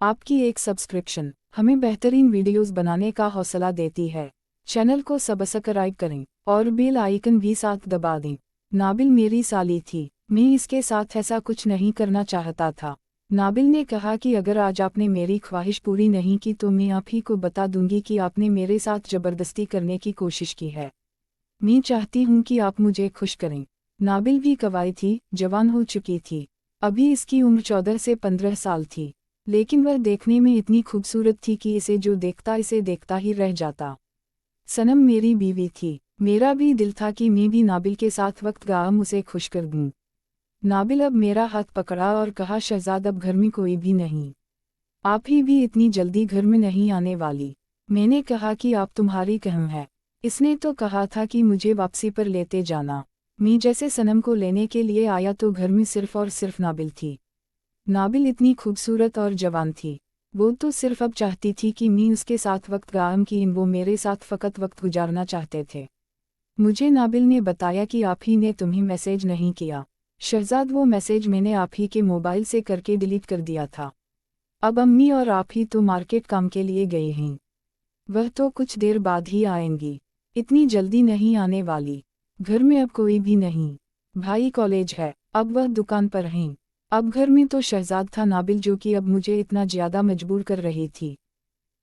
आपकी एक सब्सक्रिप्शन हमें बेहतरीन वीडियोस बनाने का हौसला देती है। चैनल को सब्सक्राइब करें और बेल आइकन भी साथ दबा दें। नाबिल मेरी साली थी, मैं इसके साथ ऐसा कुछ नहीं करना चाहता था। नाबिल ने कहा कि अगर आज आपने मेरी ख्वाहिश पूरी नहीं की तो मैं आप ही को बता दूंगी कि आपने मेरे साथ ज़बरदस्ती करने की कोशिश की है। मैं चाहती हूँ कि आप मुझे खुश करें। नाबिल भी कवाई थी, जवान हो चुकी थी। अभी इसकी उम्र 14 से 15 साल थी, लेकिन वह देखने में इतनी खूबसूरत थी कि इसे देखता ही रह जाता। सनम मेरी बीवी थी। मेरा भी दिल था कि मैं भी नाबिल के साथ वक्त गाम उसे खुश कर दूँ। नाबिल अब मेरा हाथ पकड़ा और कहा, शहजाद अब घर में कोई भी नहीं, आप ही भी इतनी जल्दी घर में नहीं आने वाली। मैंने कहा कि आप तुम्हारी कहम है। इसने तो कहा था कि मुझे वापसी पर लेते जाना। मैं जैसे सनम को लेने के लिए आया तो घर में सिर्फ और सिर्फ नाबिल थी। नाबिल इतनी खूबसूरत और जवान थी। वो तो सिर्फ अब चाहती थी कि मैं उसके साथ वक्त गायम की, वो मेरे साथ फ़कत वक्त गुजारना चाहते थे। मुझे नाबिल ने बताया कि आप ही ने तुम्हें मैसेज नहीं किया। शहजाद वो मैसेज मैंने आप ही के मोबाइल से करके डिलीट कर दिया था। अब अम्मी और आप ही तो मार्केट काम के लिए गए हैं। वह तो कुछ देर बाद ही आएंगी, इतनी जल्दी नहीं आने वाली। घर में अब कोई भी नहीं, भाई कॉलेज है, अब वह दुकान पर हैं। अब घर में तो शहजाद था नाबिल, जो कि अब मुझे इतना ज़्यादा मजबूर कर रही थी।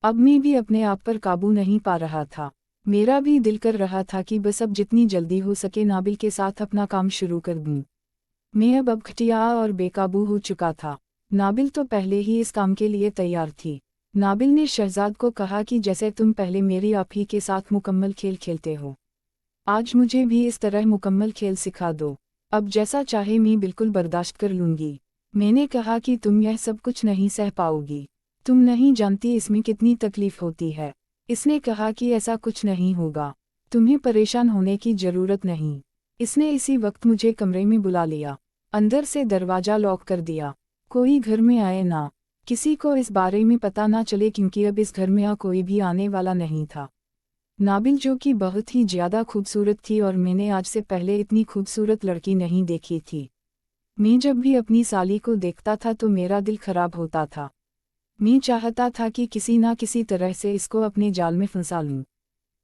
अब मैं भी अपने आप पर काबू नहीं पा रहा था। मेरा भी दिल कर रहा था कि बस अब जितनी जल्दी हो सके नाबिल के साथ अपना काम शुरू कर दूं। मैं अब खटिया और बेकाबू हो चुका था। नाबिल तो पहले ही इस काम के लिए तैयार थी। नाबिल ने शहजाद को कहा कि जैसे तुम पहले मेरी आप ही के साथ मुकम्मल खेल खेलते हो, आज मुझे भी इस तरह मुकम्मल खेल सिखा दो। अब जैसा चाहे मैं बिल्कुल बर्दाश्त कर लूँगी। मैंने कहा कि तुम यह सब कुछ नहीं सह पाओगी, तुम नहीं जानती इसमें कितनी तकलीफ होती है। इसने कहा कि ऐसा कुछ नहीं होगा, तुम्हें परेशान होने की ज़रूरत नहीं। इसने इसी वक्त मुझे कमरे में बुला लिया, अंदर से दरवाज़ा लॉक कर दिया। कोई घर में आए ना, किसी को इस बारे में पता ना चले, क्योंकि अब इस घर में कोई भी आने वाला नहीं था। नाबिल, जो कि बहुत ही ज़्यादा खूबसूरत थी और मैंने आज से पहले इतनी खूबसूरत लड़की नहीं देखी थी। मैं जब भी अपनी साली को देखता था तो मेरा दिल खराब होता था। मैं चाहता था कि किसी ना किसी तरह से इसको अपने जाल में फंसा लूं,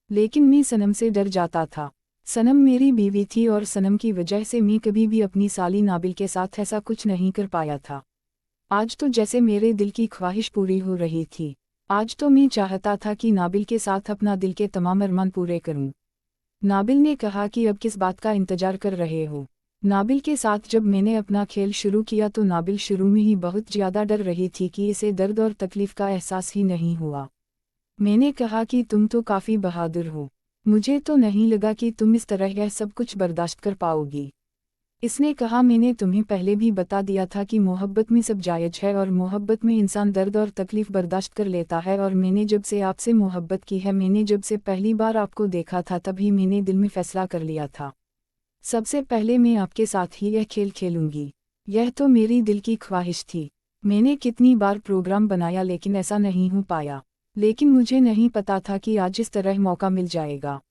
लेकिन मैं सनम से डर जाता था। सनम मेरी बीवी थी और सनम की वजह से मैं कभी भी अपनी साली नाबिल के साथ ऐसा कुछ नहीं कर पाया था। आज तो जैसे मेरे दिल की ख्वाहिश पूरी हो रही थी। आज तो मैं चाहता था कि नाबिल के साथ अपना दिल के तमाम अरमान पूरे करूं। नाबिल ने कहा कि अब किस बात का इंतजार कर रहे हो। नाबिल के साथ जब मैंने अपना खेल शुरू किया तो नाबिल शुरू में ही बहुत ज़्यादा डर रही थी कि इसे दर्द और तकलीफ़ का एहसास ही नहीं हुआ। मैंने कहा कि तुम तो काफ़ी बहादुर हो, मुझे तो नहीं लगा कि तुम इस तरह यह सब कुछ बर्दाश्त कर पाओगी। इसने कहा, मैंने तुम्हें पहले भी बता दिया था कि मोहब्बत में सब जायज़ है और मोहब्बत में इंसान दर्द और तकलीफ़ बर्दाश्त कर लेता है। और मैंने जब से आपसे मोहब्बत की है, मैंने जब से पहली बार आपको देखा था, तभी मैंने दिल में फ़ैसला कर लिया था, सबसे पहले मैं आपके साथ ही यह खेल खेलूंगी। यह तो मेरी दिल की ख्वाहिश थी। मैंने कितनी बार प्रोग्राम बनाया लेकिन ऐसा नहीं हो पाया। लेकिन मुझे नहीं पता था कि आज इस तरह मौका मिल जाएगा।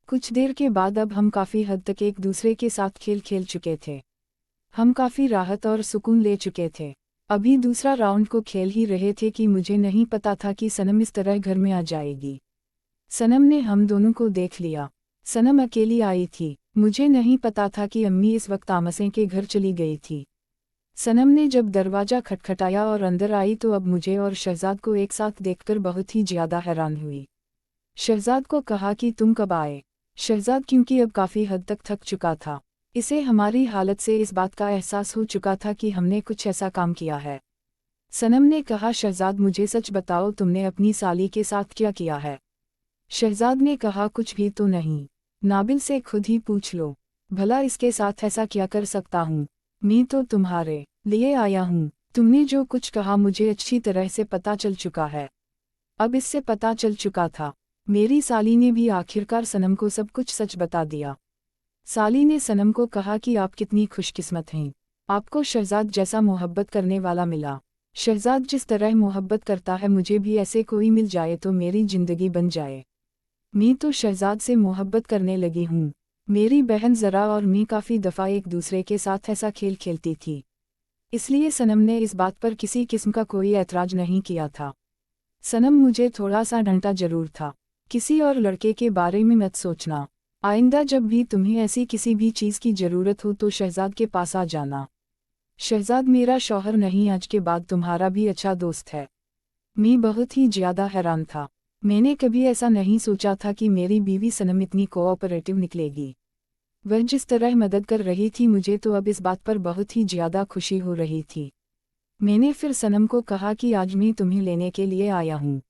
कुछ देर के बाद अब हम काफ़ी हद तक एक दूसरे के साथ खेल खेल चुके थे। हम काफ़ी राहत और सुकून ले चुके थे। अभी दूसरा राउंड को खेल ही रहे थे कि मुझे नहीं पता था कि सनम इस तरह घर में आ जाएगी। सनम ने हम दोनों को देख लिया। सनम अकेली आई थी। मुझे नहीं पता था कि अम्मी इस वक्त तामसे के घर चली गई थी। सनम ने जब दरवाज़ा खटखटाया और अंदर आई तो अब मुझे और शहजाद को एक साथ देखकर बहुत ही ज़्यादा हैरान हुई। शहजाद को कहा कि तुम कब आए। शहजाद, क्योंकि अब काफ़ी हद तक थक चुका था, इसे हमारी हालत से इस बात का एहसास हो चुका था कि हमने कुछ ऐसा काम किया है। सनम ने कहा, शहजाद मुझे सच बताओ, तुमने अपनी साली के साथ क्या किया है। शहजाद ने कहा, कुछ भी तो नहीं। नाबिल से खुद ही पूछ लो, भला इसके साथ ऐसा क्या कर सकता हूँ। मैं तो तुम्हारे लिए आया हूँ। तुमने जो कुछ कहा मुझे अच्छी तरह से पता चल चुका है। अब इससे पता चल चुका था। मेरी साली ने भी आखिरकार सनम को सब कुछ सच बता दिया। साली ने सनम को कहा कि आप कितनी खुशकिस्मत हैं, आपको शहजाद जैसा मोहब्बत करने वाला मिला। शहजाद जिस तरह मोहब्बत करता है, मुझे भी ऐसे कोई मिल जाए तो मेरी ज़िंदगी बन जाए। मैं तो शहजाद से मोहब्बत करने लगी हूँ। मेरी बहन ज़रा और मैं काफ़ी दफ़ा एक दूसरे के साथ ऐसा खेल खेलती थी। इसलिए सनम ने इस बात पर किसी किस्म का कोई ऐतराज नहीं किया था। सनम मुझे थोड़ा सा डांटा जरूर था, किसी और लड़के के बारे में मत सोचना, आइंदा जब भी तुम्हें ऐसी किसी भी चीज़ की ज़रूरत हो तो शहजाद के पास आ जाना। शहजाद मेरा शौहर नहीं, आज के बाद तुम्हारा भी अच्छा दोस्त है। मैं बहुत ही ज़्यादा हैरान था। मैंने कभी ऐसा नहीं सोचा था कि मेरी बीवी सनम इतनी कोऑपरेटिव निकलेगी। वह जिस तरह मदद कर रही थी मुझे तो अब इस बात पर बहुत ही ज़्यादा खुशी हो रही थी। मैंने फिर सनम को कहा कि आज मैं तुम्हें लेने के लिए आया हूँ,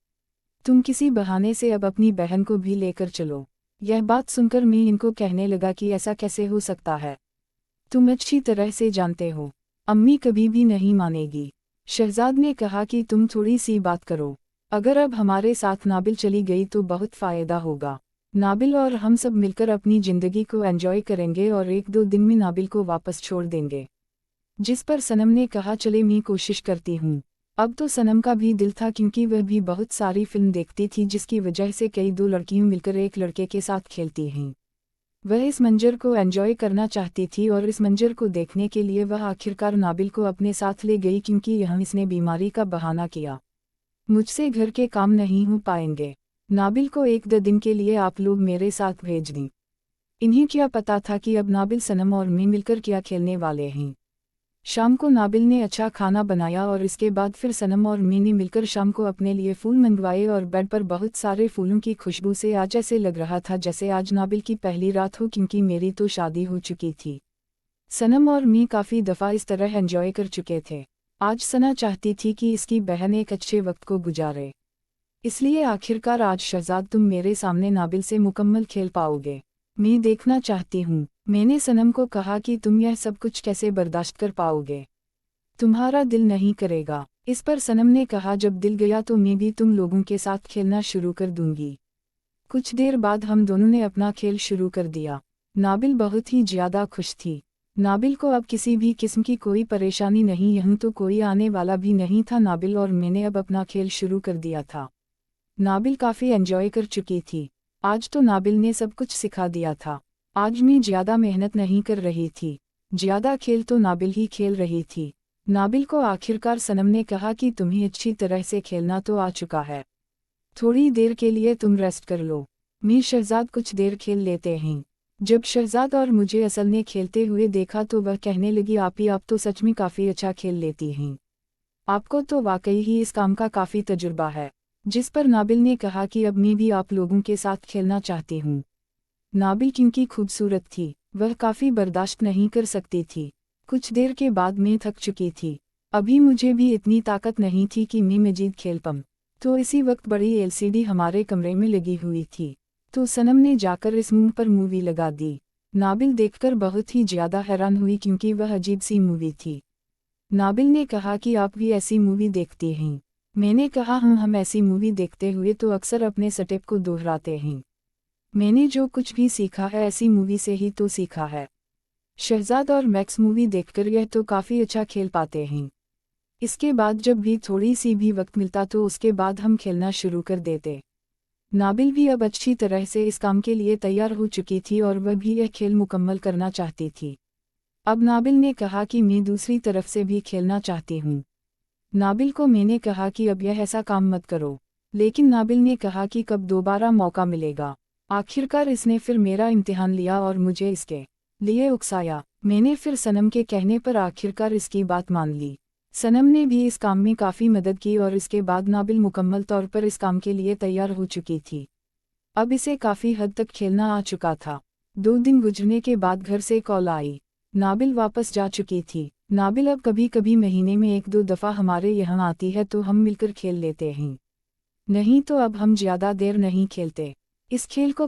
तुम किसी बहाने से अब अपनी बहन को भी लेकर चलो। यह बात सुनकर मैं इनको कहने लगा कि ऐसा कैसे हो सकता है, तुम अच्छी तरह से जानते हो अम्मी कभी भी नहीं मानेगी। शहजाद ने कहा कि तुम थोड़ी सी बात करो, अगर अब हमारे साथ नाबिल चली गई तो बहुत फ़ायदा होगा। नाबिल और हम सब मिलकर अपनी ज़िंदगी को एंजॉय करेंगे और 1-2 दिन में नाबिल को वापस छोड़ देंगे। जिस पर सनम ने कहा चले मैं कोशिश करती हूँ। अब तो सनम का भी दिल था क्योंकि वह भी बहुत सारी फिल्म देखती थी जिसकी वजह से कई 2 लड़कियों मिलकर एक लड़के के साथ खेलती हैं। वह इस मंजर को एंजॉय करना चाहती थी और इस मंजर को देखने के लिए वह आखिरकार नाबिल को अपने साथ ले गई क्योंकि यहाँ इसने बीमारी का बहाना किया, मुझसे घर के काम नहीं हो पाएंगे, नाबिल को 1-2 दिन के लिए आप लोग मेरे साथ भेज दें। इन्हें क्या पता था कि अब नाबिल सनम और मैं मिलकर क्या खेलने वाले हैं। शाम को नाबिल ने अच्छा खाना बनाया और इसके बाद फिर सनम और मैंने मिलकर शाम को अपने लिए फूल मंगवाए और बेड पर बहुत सारे फूलों की खुशबू से आज ऐसे लग रहा था जैसे आज नाबिल की पहली रात हो, क्योंकि मेरी तो शादी हो चुकी थी। सनम और मैं काफ़ी दफ़ा इस तरह एंजॉय कर चुके थे। आज सना चाहती थी कि इसकी बहन एक अच्छे वक्त को गुजारे, इसलिए आखिरकार आज शहजाद तुम मेरे सामने नाबिल से मुकम्मल खेल पाओगे, मैं देखना चाहती हूँ। मैंने सनम को कहा कि तुम यह सब कुछ कैसे बर्दाश्त कर पाओगे, तुम्हारा दिल नहीं करेगा। इस पर सनम ने कहा जब दिल गया तो मैं भी तुम लोगों के साथ खेलना शुरू कर दूंगी। कुछ देर बाद हम दोनों ने अपना खेल शुरू कर दिया। नाबिल बहुत ही ज़्यादा खुश थी। नाबिल को अब किसी भी किस्म की कोई परेशानी नहीं, यहाँ तो कोई आने वाला भी नहीं था। नाबिल और मैंने अब अपना खेल शुरू कर दिया था। नाबिल काफ़ी एंजॉय कर चुकी थी। आज तो नाबिल ने सब कुछ सिखा दिया था। आज मैं ज़्यादा मेहनत नहीं कर रही थी, ज़्यादा खेल तो नाबिल ही खेल रही थी। नाबिल को आखिरकार सनम ने कहा कि तुम्हें अच्छी तरह से खेलना तो आ चुका है, थोड़ी देर के लिए तुम रेस्ट कर लो, मैं शहजाद कुछ देर खेल लेते हैं। जब शहजाद और मुझे असल ने खेलते हुए देखा तो वह कहने लगी आप तो सच में काफ़ी अच्छा खेल लेती हैं, आपको तो वाकई ही इस काम का काफ़ी तजुर्बा है। जिस पर नाबिल ने कहा कि अब मैं भी आप लोगों के साथ खेलना चाहती हूँ। नाबिल क्योंकि खूबसूरत थी वह काफ़ी बर्दाश्त नहीं कर सकती थी। कुछ देर के बाद मैं थक चुकी थी, अभी मुझे भी इतनी ताकत नहीं थी कि मैं मजीद खेल पाऊं। तो इसी वक्त बड़ी एलसीडी हमारे कमरे में लगी हुई थी, तो सनम ने जाकर इस मुंह पर मूवी लगा दी। नाबिल देखकर बहुत ही ज़्यादा हैरान हुई क्योंकि वह अजीब सी मूवी थी। नाबिल ने कहा कि आप भी ऐसी मूवी देखते हैं। मैंने कहा हम ऐसी मूवी देखते हुए तो अक्सर अपने स्टेप को दोहराते हैं। मैंने जो कुछ भी सीखा है ऐसी मूवी से ही तो सीखा है। शहजाद और मैक्स मूवी देखकर यह तो काफ़ी अच्छा खेल पाते हैं। इसके बाद जब भी थोड़ी सी भी वक्त मिलता तो उसके बाद हम खेलना शुरू कर देते। नाबिल भी अब अच्छी तरह से इस काम के लिए तैयार हो चुकी थी और वह भी यह खेल मुकम्मल करना चाहती थी। अब नाबिल ने कहा कि मैं दूसरी तरफ से भी खेलना चाहती हूँ। नाबिल को मैंने कहा कि अब यह ऐसा काम मत करो, लेकिन नाबिल ने कहा कि कब दोबारा मौका मिलेगा। आखिरकार इसने फिर मेरा इम्तिहान लिया और मुझे इसके लिए उकसाया। मैंने फिर सनम के कहने पर आखिरकार इसकी बात मान ली। सनम ने भी इस काम में काफ़ी मदद की और इसके बाद नाबिल मुकम्मल तौर पर इस काम के लिए तैयार हो चुकी थी। अब इसे काफ़ी हद तक खेलना आ चुका था। 2 दिन गुजरने के बाद घर से कॉल आई, नाबिल वापस जा चुकी थी। नाबिल अब कभी कभी महीने में 1-2 दफ़ा हमारे यहाँ आती है तो हम मिलकर खेल लेते हैं, नहीं तो अब हम ज़्यादा देर नहीं खेलते। इस खेल को